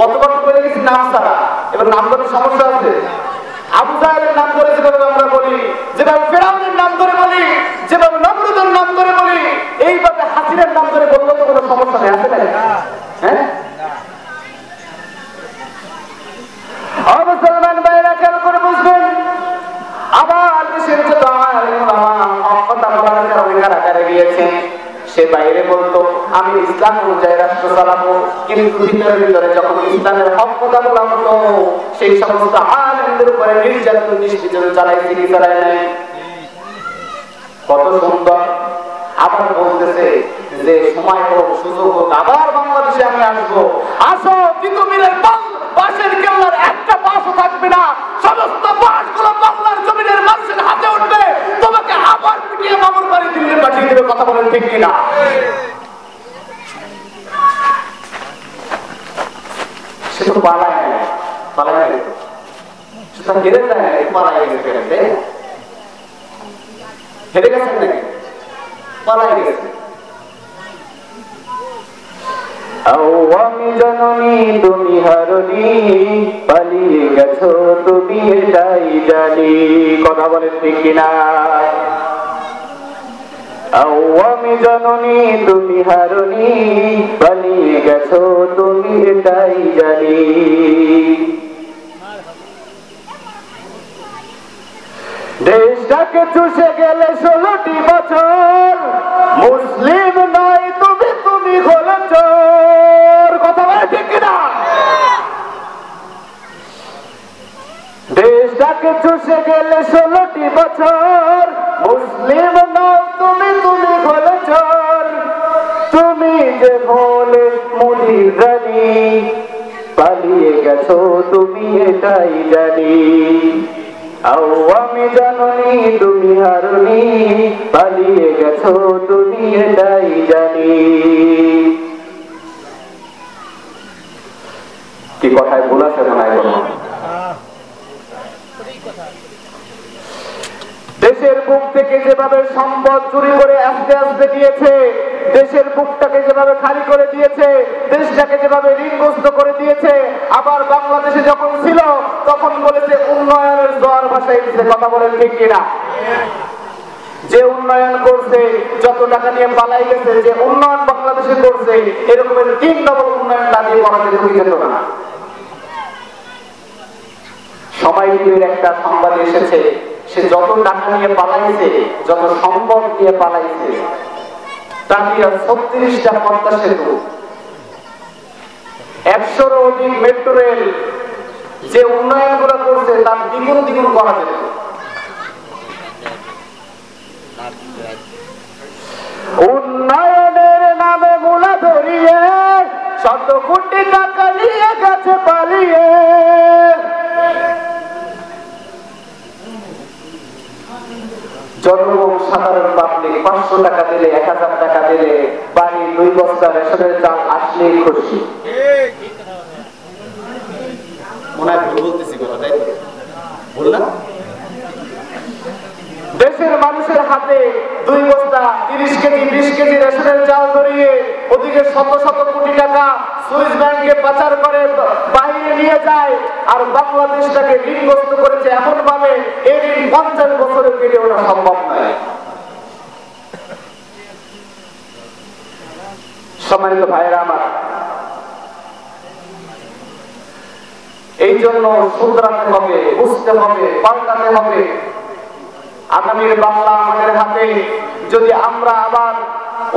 গতবার করে গেছি নাম ছাড়া, এবার নাম ধরে সমস্যা আছে। আবু জাহেলের নাম ধরে যেভাবে আমরা বলি, যেভাবে ফেরাউনের নাম ধরে বলি, যেভাবে নমরুদের নাম ধরে বলি, এইভাবে হাসিনের নাম ধরে বললে তো কোনো সমস্যা নেই, আছে নাকি? হ্যাঁ, মুসলমান ভাইরা খেয়াল করে বুঝবেন, আবার দেশের যত আলেম ওলামা কথা বলার কারণে কারাগারে গিয়েছেন। সে বাইরে বলতো আমি ইসলাম অনুযায়ী রাষ্ট্র চালাবো, কিন্তু ভিতরে ভিতরে যখন ইসলামের হক কথা বলা হতো, সেই সমস্ত আলেমদের উপরে নির্যাতন নিষ্পীড়ন চালাইছে কি চালায় নাই? কত সুন্দর। আবার বলতেছে যে সময় হোক, সুযোগ হোক, আবার বাংলাদেশে আমি আসবো। আসো, তিতুমিরের পাশের কেল্লার একটা বাসও থাকবে না, সমস্ত বাসগুলো বাংলার জমিনের মানুষের হাতে উঠবে, তোমাকে আবার পিটিয়ে মামুর বাড়ি দিল্লি পাঠিয়ে দেবে। কথা বলেন ঠিক কিনা? সে তো পালায় সেটা হেরে যায়, পালায় গেছে, হেরে গেছেন নাকি? পালায় গেছে। আমি জননী তুমি হারনি, পালিয়ে গেছো তুমি এটাই জানি। কথা বলেন ঠিক কিনা? আমি জননী তুমি হারনি, পালিয়ে গেছো তুমি এটাই জানি। দেশটাকে চুষে গেলে 16টি বছর, মুসলিম নয় তুমি, তুমি হলে চোর। কথা বলে ঠিক কিনা? দেশটাকে চুষে গেলে 16টি বছর, মুসলিম নয় তুমি, তুমি হলে চোর। তুমি যে ভোলে মুদির রানী, পালিয়ে গেছো তুমি এটাই জানি। আমি জননী তুমি হারনি, পালিয়ে গেছো তুমি এটাই জানি। কি কথায় ভুল আছে মনে হয়? দেশের বুক থেকে যেভাবে সম্পদ চুরি করে আস্তে আস্তে দিয়েছে, দেশের বুকটাকে যেভাবে খালি করে দিয়েছে, দেশটাকে যেভাবে ঋণগ্রস্ত করে দিয়েছে, আবার বাংলাদেশে যখন ছিল তখন বলেছে উন্নয়নের জোয়ার ভাষায় দিচ্ছে। কথা বলেন ঠিক কিনা? যে উন্নয়ন করছে, যত টাকা নিয়ে পালাই গেছে, যে উন্নয়ন বাংলাদেশে করছে, এরকমের 3 ডবল উন্নয়ন দাঁড়িয়ে করা যেত না। সময় টিভির একটা সংবাদ এসেছে, সে যত টাকা নিয়ে পালাইছে, যত সম্পদ নিয়ে পালাইছে, তা দিয়ে 36টা পদ্মা সেতু, 100-এরও অধিক মেট্রো রেল, যে উন্নয়ন গুলো করছে তার দ্বিগুণ দ্বিগুণ করা যেত। উন্নয়নের নামে মূলা ধরিয়ে 100 কোটি টাকা নিয়ে গেছে পালিয়ে। জনগণ সাধারণ পাবলিক 500 টাকা দিলে, 1000 টাকা দিলে বাড়ি 2 বস্তা রেশনের চাল আসলেই খুশি। মনে হয় ভুল বলতেছি কথা, তাই ভুল না? দেশের মানুষের হাতে 2 বস্তা 30 কেজি 20 কেজি রেশনের চাল ধরিয়ে ওদিকে শত শত কোটি টাকা সুইস ব্যাংকে পাচার করে বাইরে নিয়ে যায়, আর বাংলাদেশটাকে ঋণগ্রস্ত করেছে এমন ভাবে এই ঋণ 50 বছরে কেটে ওঠা সম্ভব নয়। সম্মানিত ভাইয়েরা আমার, এই জন্য শুধরাতে হবে, বুঝতে হবে, পাল্টাতে হবে। আগামীর বাংলা আমাদের হাতে। যদি আমরা আবার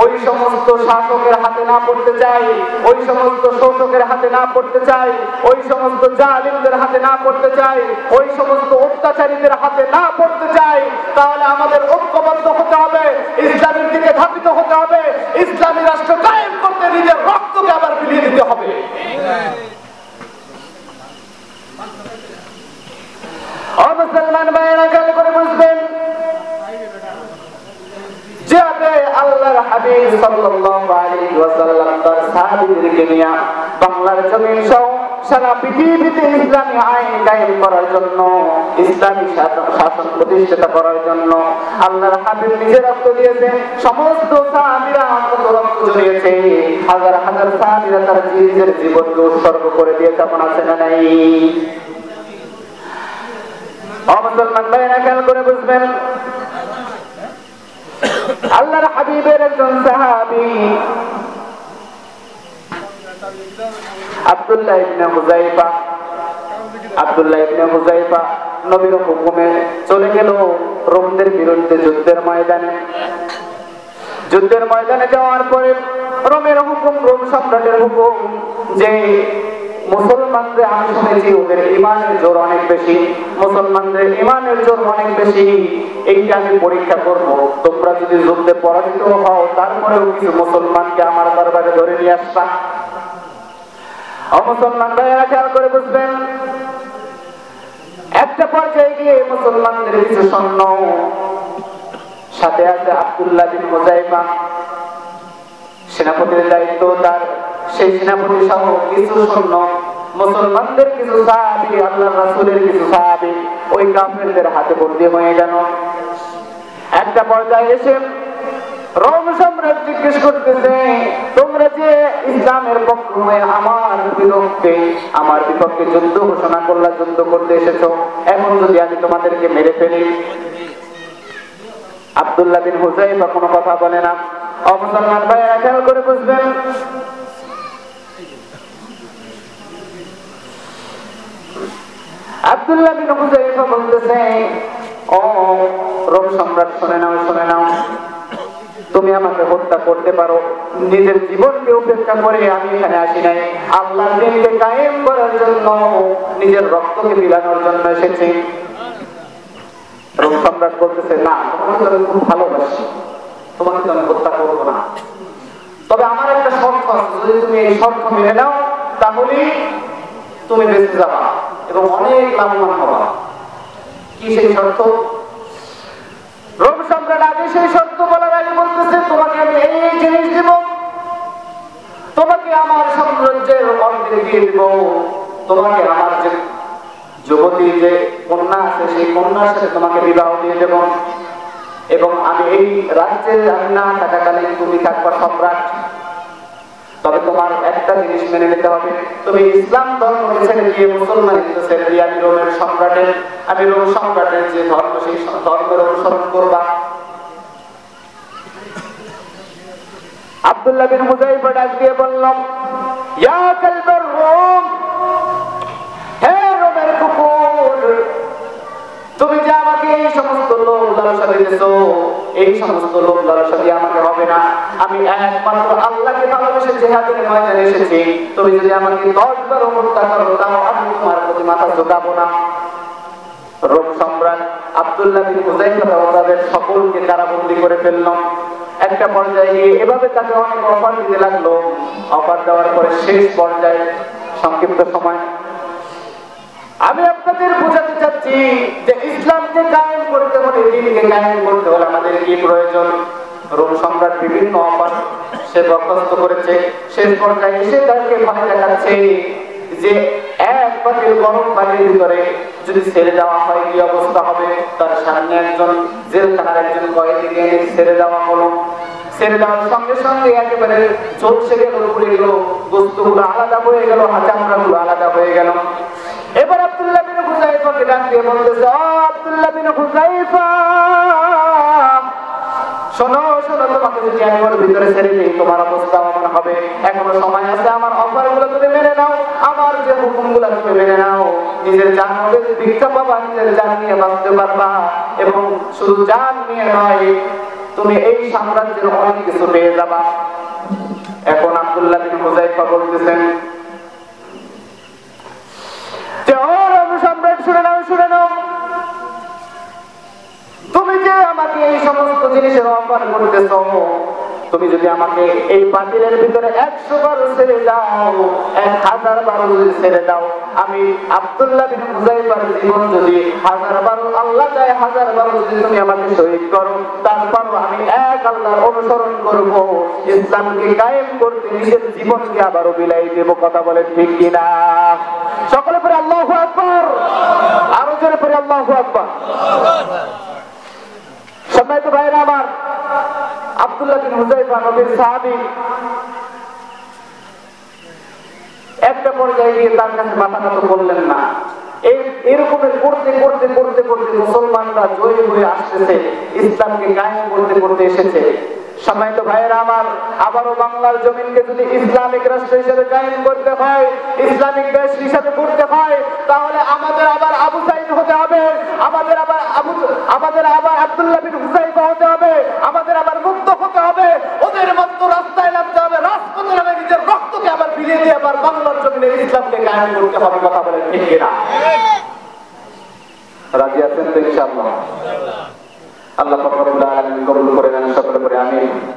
ওই সমস্ত শাসকের হাতে না পড়তে চাই, ওই সমস্ত শোষকের হাতে না পড়তে চাই, ওই সমস্ত জালিমদের হাতে না পড়তে চাই, ওই সমস্ত অত্যাচারীদের হাতে না পড়তে চাই, তাহলে আমাদের ঐক্যবদ্ধ হতে হবে, ইসলামের দিকে ধাবিত হতে হবে, ইসলামী রাষ্ট্র কায়েম করতে নিজের রক্তকে আবার বিলিয়ে দিতে হবে। মুসলমান ভাইয়েরা খেয়াল করে বুঝবেন, যাবে আল্লাহর হাবিব সাল্লাল্লাহু আলাইহি ওয়াসাল্লাম তার সাহাবীদেরকে নিয়ে বাংলার জমিন সহ সারা পৃথিবীতে ইসলামী আইন কায়েম করার জন্য, ইসলামী শাসন প্রতিষ্ঠা করার জন্য আল্লাহর হাবিব নিজে রক্ত দিয়েছেন। সমস্ত সাহাবীরা কত রক্ত ঝরিয়েছে, হাজার হাজার সাহাবীরা তার নিজের জীবনকে উৎসর্গ করে দিয়েছে। এমন আছে না নাই? মুসলমান ভাইয়েরা খেয়াল করে বুঝবেন, আল্লাহর হাবিবের একজন সাহাবী আব্দুল্লাহ ইবনে হুযায়ফা নবীর হুকুমে চলে গেল রোমদের বিরুদ্ধে যুদ্ধের ময়দানে যাওয়ার পরে রোমের হুকুম, রোম সম্রাটের হুকুম যে মুসলমানদের, আমি শুনেছি ওদের ইমানের জোর অনেক বেশি, মুসলমানদের ইমানের জোর অনেক বেশি, এইটা আমি পরীক্ষা করব। তোমরা যদি যুদ্ধে পরাজিত হও, তারপরেও কিছু মুসলমানকে আমার দরবারে ধরে নিয়ে আসবা। মুসলমান ভাইয়েরা খেয়াল করে বুঝবেন, একটা পর্যায়ে গিয়ে মুসলমানদের কিছু সৈন্য, সাথে আছে আব্দুল্লাহ বিন হুযায়ফা, সেনাপতির দায়িত্ব তার, সেই সেনাপতি সহ কিছু সৈন্য, মুসলমানদের কিছু সাহাবী, আল্লাহর রাসূলের কিছু সাহাবী ওই কাফেরদের হাতে বন্দী হয়ে গেল। একটা পর্যায়ে এসে রোম সম্রাট জিজ্ঞেস করতেছে, তোমরা যে ইসলামের পক্ষ হয়ে আমার বিপক্ষে যুদ্ধ ঘোষণা করলা, যুদ্ধ করতে এসেছো, এখন যদি আমি তোমাদেরকে মেরে ফেলি? আব্দুল্লাহ বিন হুযায়ফা কোনো কথা বলে না। মুসলমান ভাইয়েরা খেয়াল করে বুঝবেন, আব্দুল্লাহ বিন হুযায়ফা বলতেছে, ও রোম সম্রাট, শুনে নাও, তুমি আমাকে হত্যা করতে পারো, নিজের জীবনকে উপেক্ষা করে আমি এখানে আসি নাই, আল্লাহর দ্বীনকে কায়েম করার জন্য, নিজের রক্তকে বিলানোর জন্য এসেছি। রোম সম্রাট বলতেছে, না, তোমাকে আমি খুব ভালোবাসি, তোমাকে তো আমি হত্যা করবো না, তবে আমার একটা শর্ত আছে, যদি তুমি এই শর্ত মেনে নাও তাহলে তুমি বেঁচে যাবা এবং অনেক লাভবান হবা। কি সেই শর্ত? রোম সম্রাট আগে সেই শর্ত বলার আগে বলতেছে, তোমাকে আমি এই জিনিস দিব, তোমাকে আমার সাম্রাজ্যের অর্ধেক দিয়ে দিব, তোমাকে আমার যে যুবতী যে কন্যা আছে সেই কন্যার সাথে তোমাকে বিবাহ দিয়ে দেব, এবং আমি এই রাজ্যে আমি না থাকাকালীন তুমি থাকবা সম্রাট। তবে তোমার একটা জিনিস মেনে নিতে হবে, তুমি ইসলাম ধর্মকে ছেড়ে দিয়ে মুসলমানিত্ব ছেড়ে দিয়ে আমি রোম সম্রাটের যে ধর্ম সেই ধর্মের অনুসরণ করবা। আব্দুল্লাহ বিন হুযায়ফা ডাক দিয়ে বললাম, ইয়া কালবার রুম, হে রোমের কুকুর, তুমি যে আমাকে এই সমস্ত লোক লালসা দিয়েছো, এই সমস্ত লোক লালসা দিয়ে আমাকে হবে না। আমি একমাত্র আল্লাহকে ভালোবেসে জিহাদের ময়দানে এসেছি। তুমি যদি আমাকে 10 বার হত্যা করো, তাও আমি তোমার প্রতি মাথা ঝুঁকাবো না। রোম সম্রাট আব্দুল্লাহ বিন হুযায়ফা তাদের সকলকে কারাবন্দী করে ফেলল। একটা পর্যায়ে গিয়ে এভাবে তাকে অনেক অফার দিতে লাগলো। অফার দেওয়ার পরে শেষ পর্যায়ে সংক্ষিপ্ত সময় আমি আপনাদের বোঝাতে চাচ্ছি যে ইসলামকে কায়েম করতে হলে, দ্বীনকে কায়েম করতে হলে আমাদের কি প্রয়োজন। রোম সম্রাট বিভিন্ন অফার সে বরখাস্ত করেছে। শেষ পর্যায়ে এসে তাকে ভয় দেখাচ্ছে যে এক বাতিল গরম পানির ভিতরে যদি ছেড়ে দেওয়া হয় কি অবস্থা হবে। তার সামনে একজন জেলখানার একজন কয়েদিকে ছেড়ে দেওয়া হলো। ছেড়ে দেওয়ার সঙ্গে সঙ্গে একেবারে চলছে গেল, উপরে গেল, বস্তুগুলো আলাদা হয়ে গেল, চামড়াগুলো আলাদা হয়ে গেল। এবার আব্দুল্লাহ বিন হুযায়ফাকে ডাক দিয়ে বলতেছে, ও আব্দুল্লাহ বিন হুযায়ফা, শোনো শোনো, তোমাকে যদি আমি ওর ভিতরে ছেড়ে দিই তোমার অবস্থা এমন হবে। এখনো সময় আছে, আমার অফারগুলো তুমি মেনে নাও, আমার যে হুকুমগুলো তুমি মেনে নাও। নিজের জান হবে ভিক্ষা পাবা, নিজের জান নিয়ে বাঁচতে পারবা, এবং শুধু জান নিয়ে নয়, তুমি এই সাম্রাজ্যের অনেক কিছু পেয়ে যাবা। এখন আব্দুল্লাহ বিন হুযায়ফা বলতেছেন যে, ও রোম সম্রাট, শুনে নাও শুনে নাও, তুমি যে আমাকে এই সমস্ত জিনিসের অফার করতেছ, তুমি যদি আমাকে এই বাতিলের ভিতরে 100 বার ছেড়ে দাও, 1000 বার যদি ছেড়ে দাও, আমি আব্দুল্লাহ বিন হুযায়ফার জীবন যদি 1000 বার আল্লাহ চায় 1000 বার যদি তুমি আমাকে শহীদ করো, তারপরও আমি এক আল্লাহর অনুসরণ করব, ইসলামকে কায়েম করতে নিজের জীবনকে আবারও বিলাই দেব। কথা বলেন ঠিক কিনা? সকলে পরে আল্লাহু আকবার, আরো জোরে পরে আল্লাহু আকবার। সম্মানিত ভাইরা আমার, আব্দুল্লাহ বিন হুযায়ফা নবীর সাহাবী, একটা পর্যায়ে গিয়ে তার কাছে মাথা নত করলেন না। এরকমের করতে করতে করতে করতে মুসলমানরা জয়ী হয়ে আসতেছে, ইসলামকে কায়েম করতে করতে এসেছে। সম্মানিত ভাইয়েরা আমার, আবারও বাংলার জমিনকে যদি ইসলামিক রাষ্ট্র হিসেবে কায়েম করতে হয়, ইসলামিক দেশ হিসেবে করতে হয়, তাহলে আমাদের আবার আবু সাইদ হতে হবে, আমাদের আবার আব্দুল্লাহ বিন হুযায়ফা হতে হবে, আমাদের আবার মুক্ত হতে হবে, ওদের মতো রাস্তায় নামতে হবে, রাজপথে নামে নিজের রক্তকে আবার বিলিয়ে দিয়ে আবার বাংলার জমিনে ইসলামকে কায়েম করতে হবে। কথা বলেন ঠিক কিনা? রাজি আছেন তো ইনশাআল্লাহ? আল্লাহ পাক রব্বুল আলামিন কবুল করে নেন, সকলে পড়ে আমিন।